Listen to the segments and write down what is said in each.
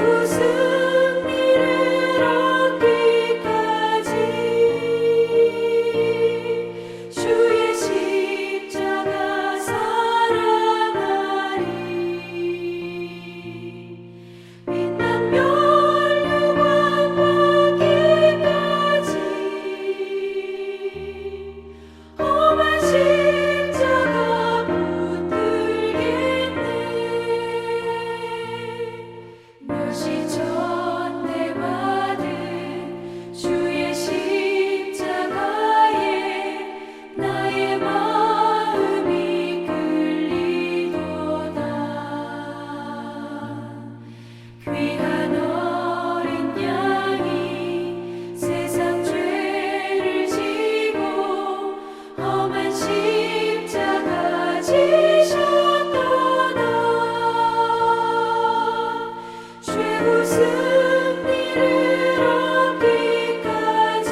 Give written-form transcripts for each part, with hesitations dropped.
무슨 일을 얻기까지 주의 십자가 사랑하리. 빛난 면류관 받기까지 험한 십자가 붙들겠네. 멸시 전에 받은 주의 십자가에 나의 마음이 끌리도다. 귀한 어린 양이 세상 죄를 지고 험한 십자가 지셨도다. 죄 무슨 일을 얻기까지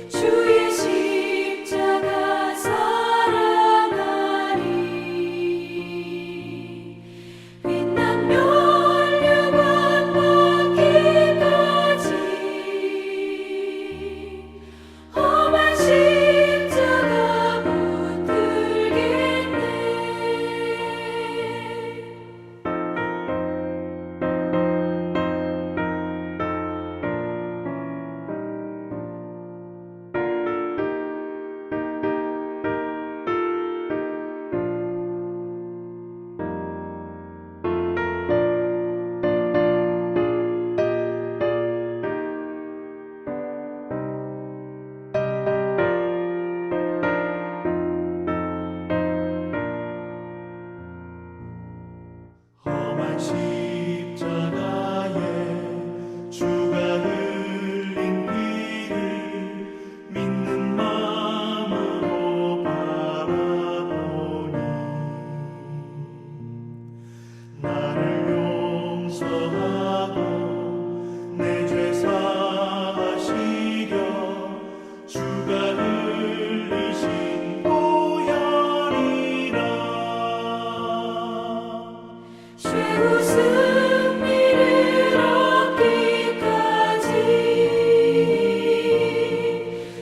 주의 십자가 사랑하리. 빛난 면류관 받기까지 험한 십자가 붙들겠네. 험한 십자가에 주가 흘린 피를 믿는 마음으로 바라보니 나를 용서하고 내 죄 사하시려 주가 흘리신 보혈이라. 죄 무슨 일을 얻기까지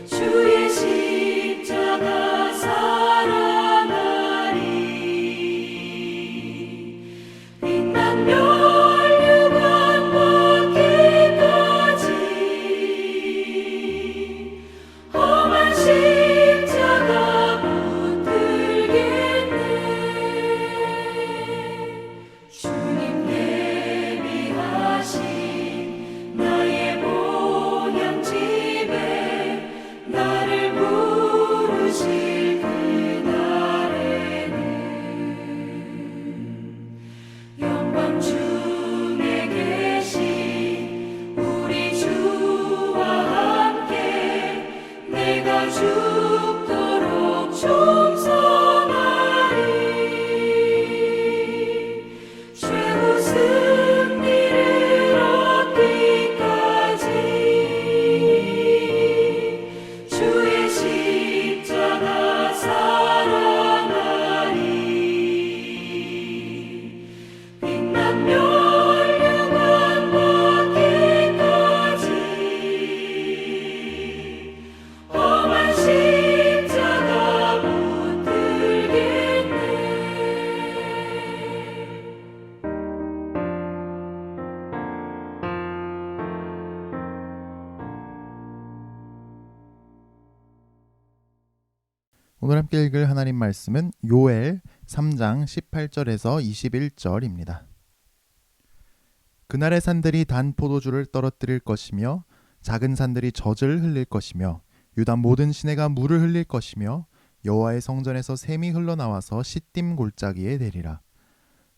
주의 십자가 사랑하리. 빛난 면류관 받기까지 험한 십자가 붙들겠네. 주님 예비하신 나의 보양집에 나를 부르실 그날에는 영광 중에 계신 우리 주와 함께 내가 죽도록 충성하리. 죄 무슨 일을 얻기까지 주의 십자가 사랑하리. 빛난 면류관 받기까지 험한 십자가 붙들겠네. 오늘 함께 읽을 하나님 말씀은 요엘 3장 18절에서 21절입니다. 그날의 산들이 단 포도주를 떨어뜨릴 것이며 작은 산들이 젖을 흘릴 것이며 유다 모든 시내가 물을 흘릴 것이며 여호와의 성전에서 샘이 흘러나와서 시딤 골짜기에 내리라.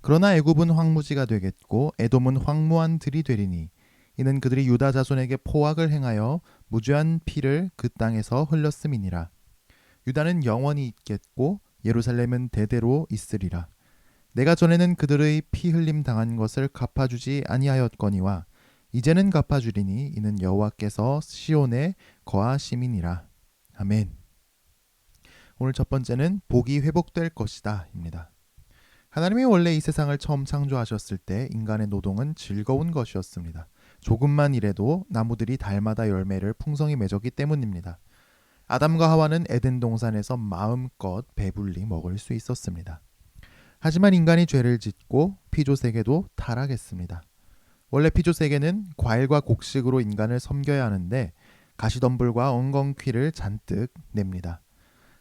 그러나 애굽은 황무지가 되겠고 에돔은 황무한 들이 되리니 이는 그들이 유다 자손에게 포악을 행하여 무죄한 피를 그 땅에서 흘렸음이니라. 유다는 영원히 있겠고 예루살렘은 대대로 있으리라. 내가 전에는 그들의 피 흘림 당한 것을 갚아주지 아니하였거니와 이제는 갚아주리니 이는 여호와께서 시온에 거하심이니라. 아멘. 오늘 첫 번째는 복이 회복될 것이다 입니다. 하나님이 원래 이 세상을 처음 창조하셨을 때 인간의 노동은 즐거운 것이었습니다. 조금만 일해도 나무들이 달마다 열매를 풍성히 맺었기 때문입니다. 아담과 하와는 에덴 동산에서 마음껏 배불리 먹을 수 있었습니다. 하지만 인간이 죄를 짓고 피조세계도 타락했습니다. 원래 피조세계는 과일과 곡식으로 인간을 섬겨야 하는데 가시덤불과 엉겅퀴를 잔뜩 냅니다.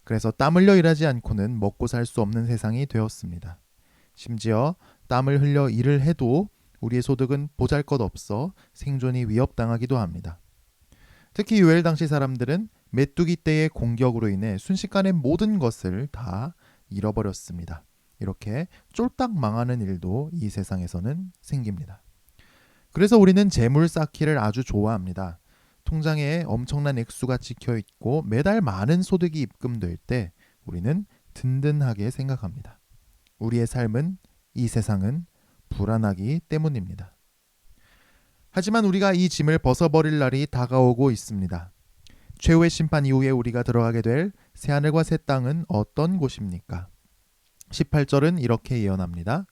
그래서 땀 흘려 일하지 않고는 먹고 살 수 없는 세상이 되었습니다. 심지어 땀을 흘려 일을 해도 우리의 소득은 보잘것없어 생존이 위협당하기도 합니다. 특히 요엘 당시 사람들은 메뚜기 떼의 공격으로 인해 순식간에 모든 것을 다 잃어버렸습니다. 이렇게 쫄딱 망하는 일도 이 세상에서는 생깁니다. 그래서 우리는 재물 쌓기를 아주 좋아합니다. 통장에 엄청난 액수가 찍혀 있고 매달 많은 소득이 입금될 때 우리는 든든하게 생각합니다. 우리의 삶은, 이 세상은 불안하기 때문입니다. 하지만 우리가 이 짐을 벗어버릴 날이 다가오고 있습니다. 최후의 심판 이후에 우리가 들어가게 될 새하늘과 새 땅은 어떤 곳입니까? 18절은 이렇게 예언합니다.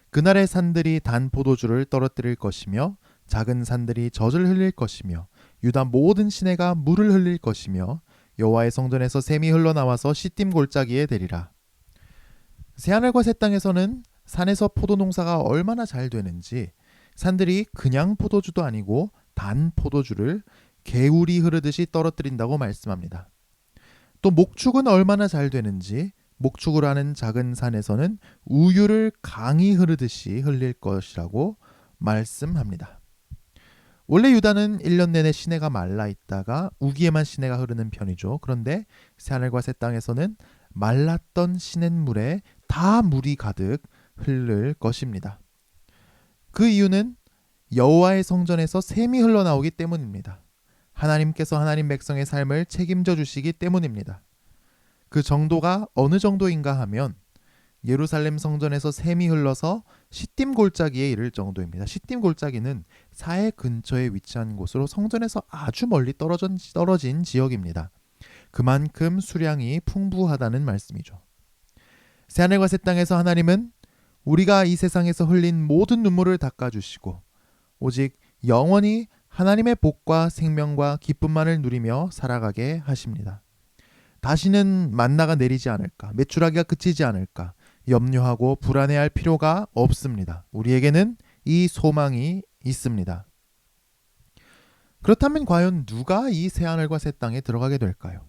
그날의 산들이 단 포도주를 떨어뜨릴 것이며 작은 산들이 젖을 흘릴 것이며 유다 모든 시내가 물을 흘릴 것이며 여호와의 성전에서 샘이 흘러나와서 시딤 골짜기에 되리라. 새하늘과 새 땅에서는 산에서 포도 농사가 얼마나 잘 되는지, 산들이 그냥 포도주도 아니고 단 포도주를 개울이 흐르듯이 떨어뜨린다고 말씀합니다. 또 목축은 얼마나 잘 되는지, 목축을 하는 작은 산에서는 우유를 강이 흐르듯이 흘릴 것이라고 말씀합니다. 원래 유다는 1년 내내 시내가 말라 있다가 우기에만 시내가 흐르는 편이죠. 그런데 새하늘과 새 땅에서는 말랐던 시냇물에 다 물이 가득 흐를 것입니다. 그 이유는 여호와의 성전에서 샘이 흘러나오기 때문입니다. 하나님께서 하나님 백성의 삶을 책임져 주시기 때문입니다. 그 정도가 어느 정도인가 하면 예루살렘 성전에서 샘이 흘러서 시딤 골짜기에 이를 정도입니다. 시딤 골짜기는 사해 근처에 위치한 곳으로 성전에서 아주 멀리 떨어진 지역입니다. 그만큼 수량이 풍부하다는 말씀이죠. 새하늘과 새 땅에서 하나님은 우리가 이 세상에서 흘린 모든 눈물을 닦아주시고 오직 영원히 하나님의 복과 생명과 기쁨만을 누리며 살아가게 하십니다. 다시는 만나가 내리지 않을까, 메추라기가 그치지 않을까 염려하고 불안해할 필요가 없습니다. 우리에게는 이 소망이 있습니다. 그렇다면 과연 누가 이 새하늘과 새 땅에 들어가게 될까요?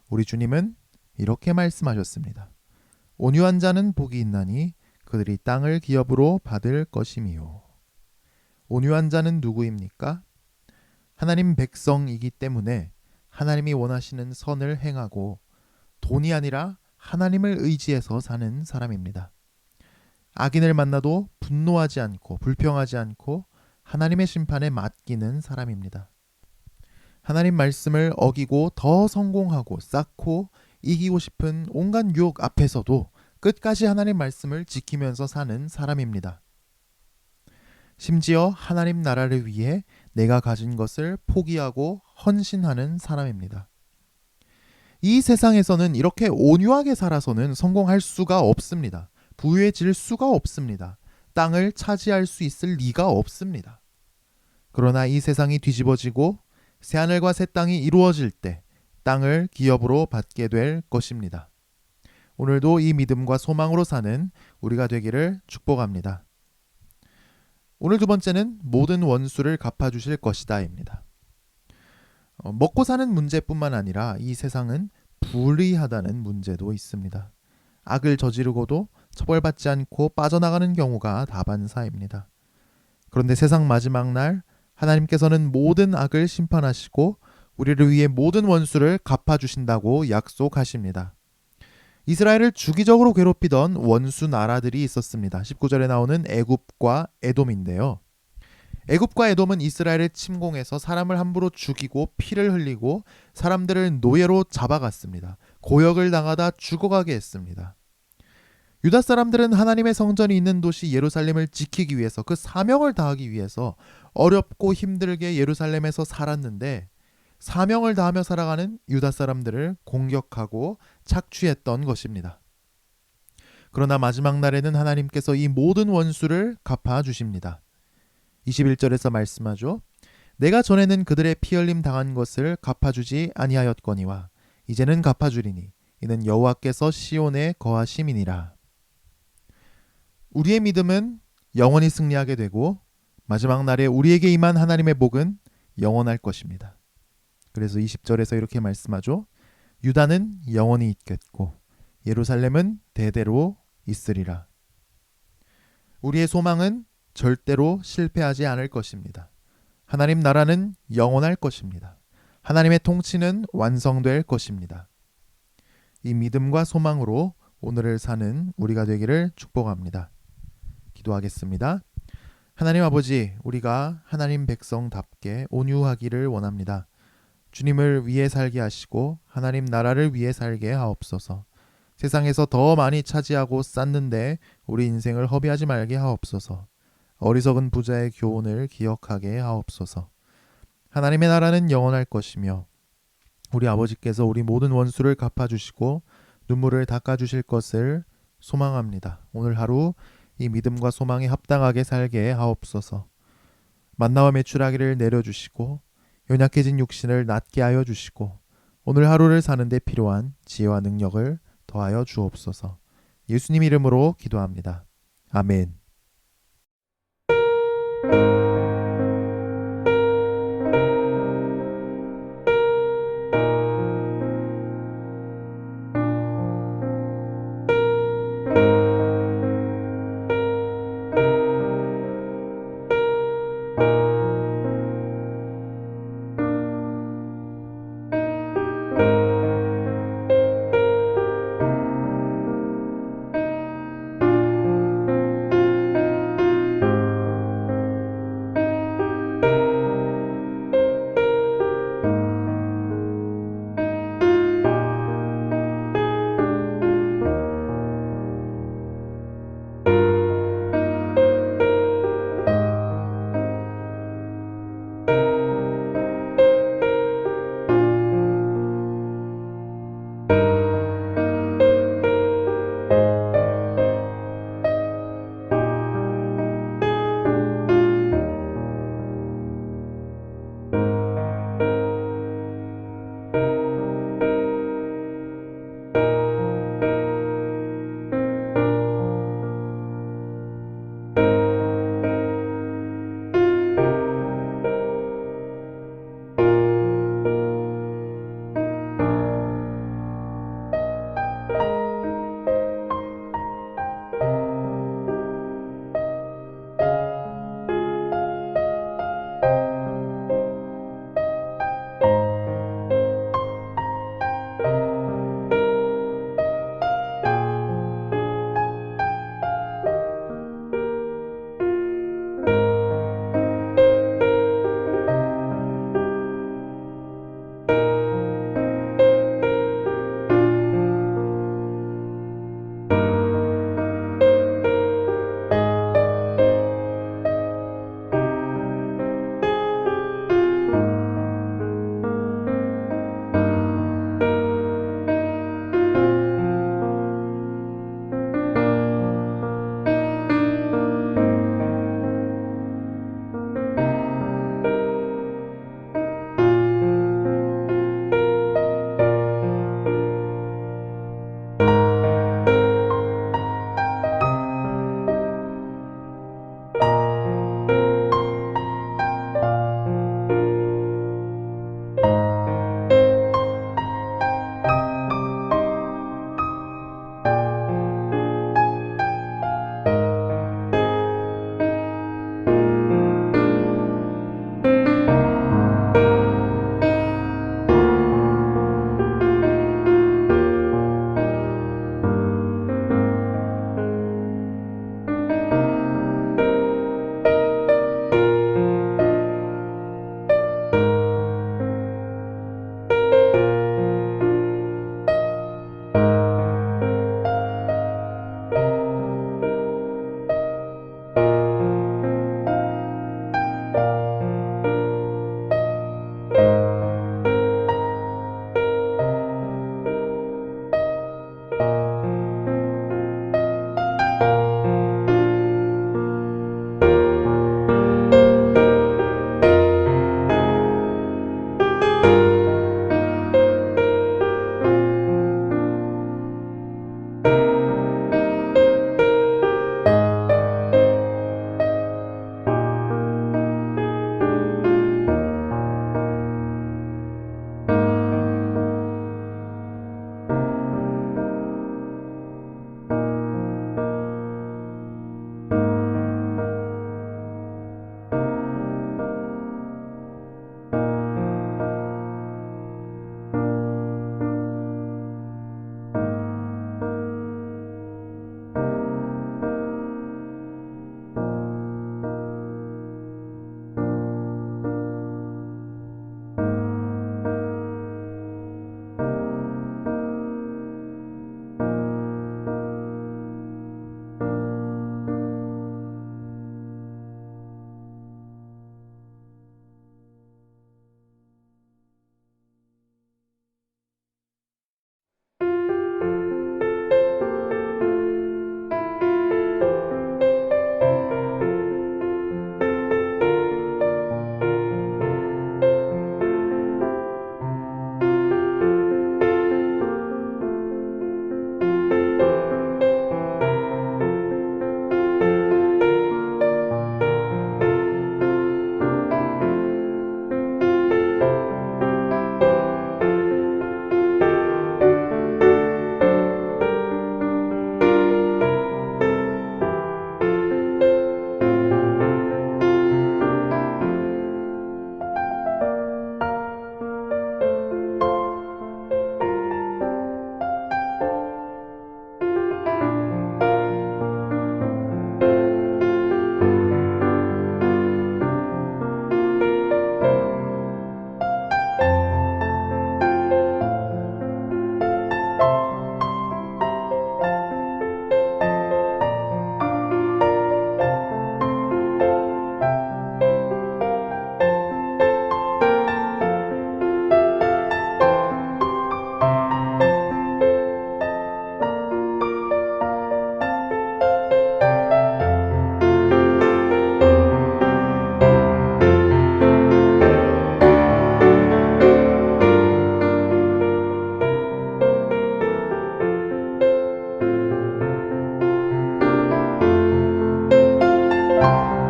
우리 주님은 이렇게 말씀하셨습니다. 온유한 자는 복이 있나니 그들이 땅을 기업으로 받을 것이미요. 온유한 자는 누구입니까? 하나님 백성이기 때문에 하나님이 원하시는 선을 행하고 돈이 아니라 하나님을 의지해서 사는 사람입니다. 악인을 만나도 분노하지 않고 불평하지 않고 하나님의 심판에 맡기는 사람입니다. 하나님 말씀을 어기고 더 성공하고 쌓고 이기고 싶은 온갖 유혹 앞에서도 끝까지 하나님 말씀을 지키면서 사는 사람입니다. 심지어 하나님 나라를 위해 내가 가진 것을 포기하고 헌신하는 사람입니다. 이 세상에서는 이렇게 온유하게 살아서는 성공할 수가 없습니다. 부유해질 수가 없습니다. 땅을 차지할 수 있을 리가 없습니다. 그러나 이 세상이 뒤집어지고 새하늘과 새 땅이 이루어질 때 땅을 기업으로 받게 될 것입니다. 오늘도 이 믿음과 소망으로 사는 우리가 되기를 축복합니다. 오늘 두 번째는 모든 원수를 갚아주실 것이다입니다. 먹고 사는 문제뿐만 아니라 이 세상은 불의하다는 문제도 있습니다. 악을 저지르고도 처벌받지 않고 빠져나가는 경우가 다반사입니다. 그런데 세상 마지막 날 하나님께서는 모든 악을 심판하시고 우리를 위해 모든 원수를 갚아주신다고 약속하십니다. 이스라엘을 주기적으로 괴롭히던 원수 나라들이 있었습니다. 19절에 나오는 애굽과 에돔인데요. 애굽과 에돔은 이스라엘을 침공해서 사람을 함부로 죽이고 피를 흘리고 사람들을 노예로 잡아갔습니다. 고역을 당하다 죽어가게 했습니다. 유다 사람들은 하나님의 성전이 있는 도시 예루살렘을 지키기 위해서 그 사명을 다하기 위해서 어렵고 힘들게 예루살렘에서 살았는데 사명을 다하며 살아가는 유다 사람들을 공격하고 착취했던 것입니다. 그러나 마지막 날에는 하나님께서 이 모든 원수를 갚아 주십니다. 21절에서 말씀하죠. 내가 전에는 그들의 피 흘림 당한 것을 갚아주지 아니하였거니와 이제는 갚아주리니 이는 여호와께서 시온에 거하심이니라. 우리의 믿음은 영원히 승리하게 되고 마지막 날에 우리에게 임한 하나님의 복은 영원할 것입니다. 그래서 20절에서 이렇게 말씀하죠. 유다는 영원히 있겠고 예루살렘은 대대로 있으리라. 우리의 소망은 절대로 실패하지 않을 것입니다. 하나님 나라는 영원할 것입니다. 하나님의 통치는 완성될 것입니다. 이 믿음과 소망으로 오늘을 사는 우리가 되기를 축복합니다. 기도하겠습니다. 하나님 아버지, 우리가 하나님 백성답게 온유하기를 원합니다. 주님을 위해 살게 하시고 하나님 나라를 위해 살게 하옵소서. 세상에서 더 많이 차지하고 쌓는데 우리 인생을 허비하지 말게 하옵소서. 어리석은 부자의 교훈을 기억하게 하옵소서. 하나님의 나라는 영원할 것이며 우리 아버지께서 우리 모든 원수를 갚아주시고 눈물을 닦아주실 것을 소망합니다. 오늘 하루 이 믿음과 소망에 합당하게 살게 하옵소서. 만나와 메추라기를 내려주시고 연약해진 육신을 낫게 하여 주시고 오늘 하루를 사는데 필요한 지혜와 능력을 더하여 주옵소서. 예수님 이름으로 기도합니다. 아멘.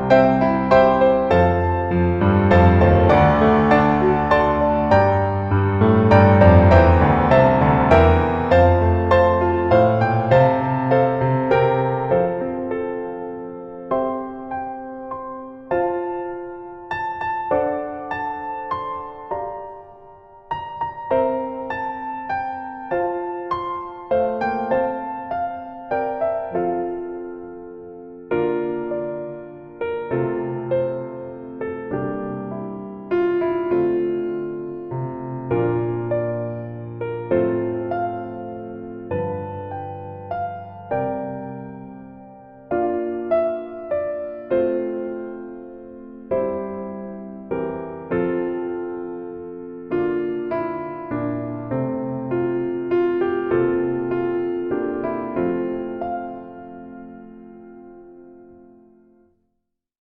주